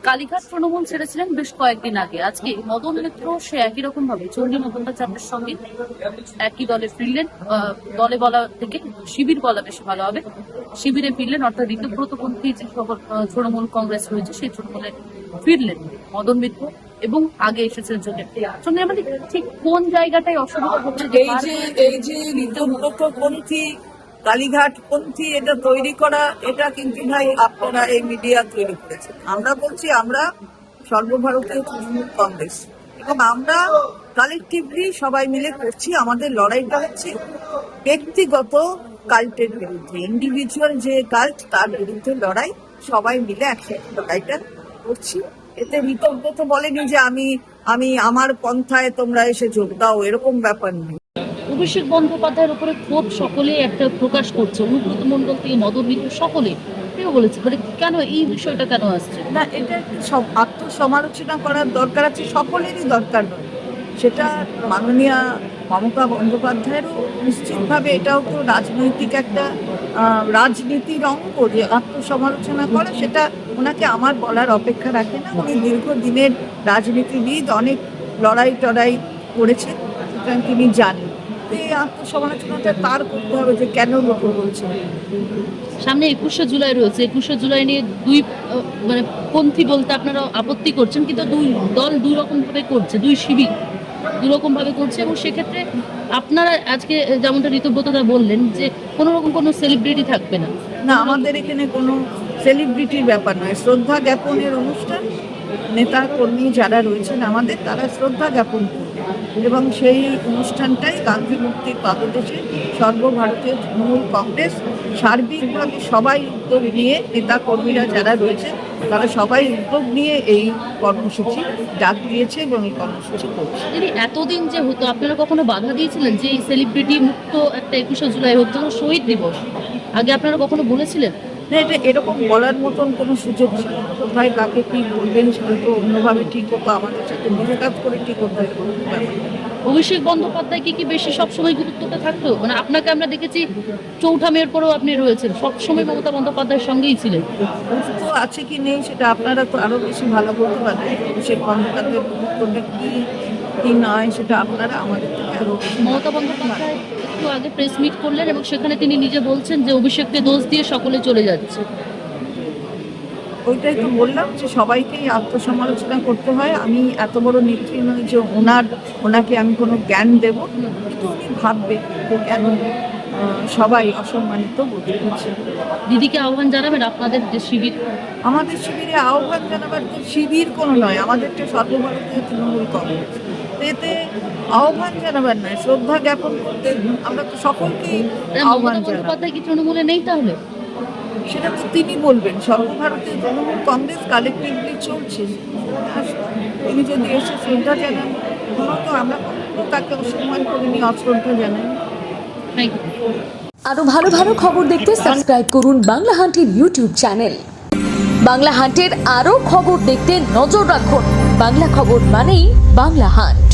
কালীঘাট তৃণমূল ছেড়েছিলেন বেশ কয়েকদিন আগে। আজকে মদন মিত্র সে একই রকম ভাবে চণ্ডী ভট্টাচার্যের সঙ্গে একই দলে ফিরলেন। দলে বলা থেকে শিবির বলা বেশি ভালো হবে, শিবিরে ফিরলেন, অর্থাৎ ঋতুব্রতপন্থী যে তৃণমূল কংগ্রেস রয়েছে সেই তৃণমূলে ফিরলেন মদন মিত্র এবং আগে এসেছেন সঙ্গে আমাদের ঠিক কোন জায়গাটায় অসুবিধা হচ্ছে? এই যে ঋতুব্রতপন্থী কালীঘাট পন্থী এটা তৈরি করা, এটা কিন্তু ভাই আপনারা এই মিডিয়া তৈরি করেছেন। আমরা বলছি আমরা সর্বভারতীয় তৃণমূল কংগ্রেস এবং আমরা কালেকটিভলি সবাই মিলে করছি। আমাদের লড়াইটা হচ্ছে ব্যক্তিগত কাল্টের বিরুদ্ধে, ইন্ডিভিজুয়াল যে কাল্ট তার বিরুদ্ধে লড়াই। সবাই মিলে একসাথে লড়াইটা করছি। এতে ঋতুব্রত বলেনি যে আমি আমার পন্থায় তোমরা এসে যোগ দাও, এরকম ব্যাপার নেই। অভিষেক বন্দ্যোপাধ্যায়ের উপরে ক্ষোভ সকলে একটা প্রকাশ করছে, অনুব্রত মণ্ডল থেকে মদন মিত্র সকলে কেউ বলেছে, মানে কেন এই বিষয়টা কেন আসছে না, এটা সব আত্মসমালোচনা করার দরকার আছে, সকলেরই দরকার নয়। সেটা মাননীয় মমতা বন্দ্যোপাধ্যায়েরও নিশ্চিতভাবে এটাও তো রাজনৈতিক একটা রাজনীতির অঙ্গ যে আত্মসমালোচনা করা। সেটা ওনাকে আমার বলার অপেক্ষা রাখে না। উনি দীর্ঘদিনের রাজনীতিবিদ, অনেক লড়াই টড়াই করেছেন, সুতরাং তিনি জানেন। এই আত্মসমালোচনাটা তার করতে হবে যে কেন লোক বলছে। সামনে 21শে জুলাই রয়েছে, 21শে জুলাই নিয়ে দুই মানে পন্থী বলতে আপনারা আপত্তি করছেন, কিন্তু দুই দল দুই রকম ভাবে করছে, দুই শিবির দুই রকম ভাবে করছে এবং সেক্ষেত্রে আপনারা আজকে যেমনটা ঋতুব্রতদা বললেন যে কোনো রকম কোনো সেলিব্রিটি থাকবে না। না, আমাদের এখানে কোনো সেলিব্রিটির ব্যাপার নয়, শ্রদ্ধা জ্ঞাপনের অনুষ্ঠান। নেতা কর্মী যারা রয়েছেন আমাদের, তারা শ্রদ্ধা জ্ঞাপন করবে এবং সেই অনুষ্ঠানটাই গান্ধী মুক্তির পাদদেশে সর্বভারতীয় তৃণমূল কংগ্রেস সার্বিকভাবে সবাই উদ্যোগ নিয়ে, নেতা কর্মীরা যারা রয়েছে তারা সবাই উদ্যোগ নিয়ে এই কর্মসূচি ডাক দিয়েছে এবং এই কর্মসূচি করছে। যদি এতদিন যে হতো, আপনারা কখনো বাধা দিয়েছিলেন যে এই সেলিব্রিটি মুক্ত একটা 21শে জুলাই হতো, শহীদ দিবস, আগে আপনারা কখনো বলেছিলেন? না, এটা এরকম বলার মতন কোনো সুযোগ ছিল না। কোথায় কাকে কি বলবেন সেটা তো অন্যভাবে ঠিক হতো, আমাদের সাথে মিলে কাজ করে ঠিক হতো। অভিষেক বন্দ্যোপাধ্যায় কি বেশি সবসময় গুরুত্বটা থাকতো? মানে আপনাকে আমরা দেখেছি চৌঠা মেয়ের পরেও আপনি রয়েছেন, সবসময় মমতা বন্দ্যোপাধ্যায়ের সঙ্গেই ছিলেন। গুরুত্ব আছে কি নেই সেটা আপনারা তো আরো বেশি ভালো বলতে পারবেন। অভিষেক বন্দ্যোপাধ্যায়ের গুরুত্বটা কি নয় সেটা আপনারা আমাদের থেকে আরো বেশি। মমতা বন্দ্যোপাধ্যায় একটু আগে প্রেস মিট করলেন এবং সেখানে তিনি নিজে বলছেন যে অভিষেককে দোষ দিয়ে সকলে চলে যাচ্ছে। ওইটাই তো বললাম যে সবাইকেই আত্মসমালোচনা করতে হয়। আমি এত বড় নেত্রী নই যে ওনাকে আমি কোনো জ্ঞান দেব, কিন্তু উনি ভাববেন যে কেন সবাই অসম্মানিত বোধ করছে। দিদিকে আহ্বান জানাবেন আপনাদের যে শিবির? আমাদের শিবিরে আহ্বান জানাবার তো শিবির কোনো নয়, আমাদেরটা সর্বভারতীয় তৃণমূল কংগ্রেস। এতে আহ্বান জানাবার নয়, শ্রদ্ধা জ্ঞাপন করতে আমরা তো সকলকেই আহ্বান জানাবো। বন্দ্যোপাধ্যায় কি তৃণমূলে নেই তাহলে? সেটা তো তিনি বলবেন। সর্বভারতীয় তৃণমূল কংগ্রেস কালেক্টিভলি চলছে। তিনি যদি এসে শ্রদ্ধা জানান, তো আমরা কখনো তাকে অসম্মান করিনি, অশ্রদ্ধা জানাই। Thank you. আরো ভালো ভালো খবর দেখতে সাবস্ক্রাইব করুন বাংলা হান্টের ইউটিউব চ্যানেল। বাংলা হান্টের আরো খবর দেখতে নজর রাখুন। বাংলা খবর মানেই বাংলা হান্ট।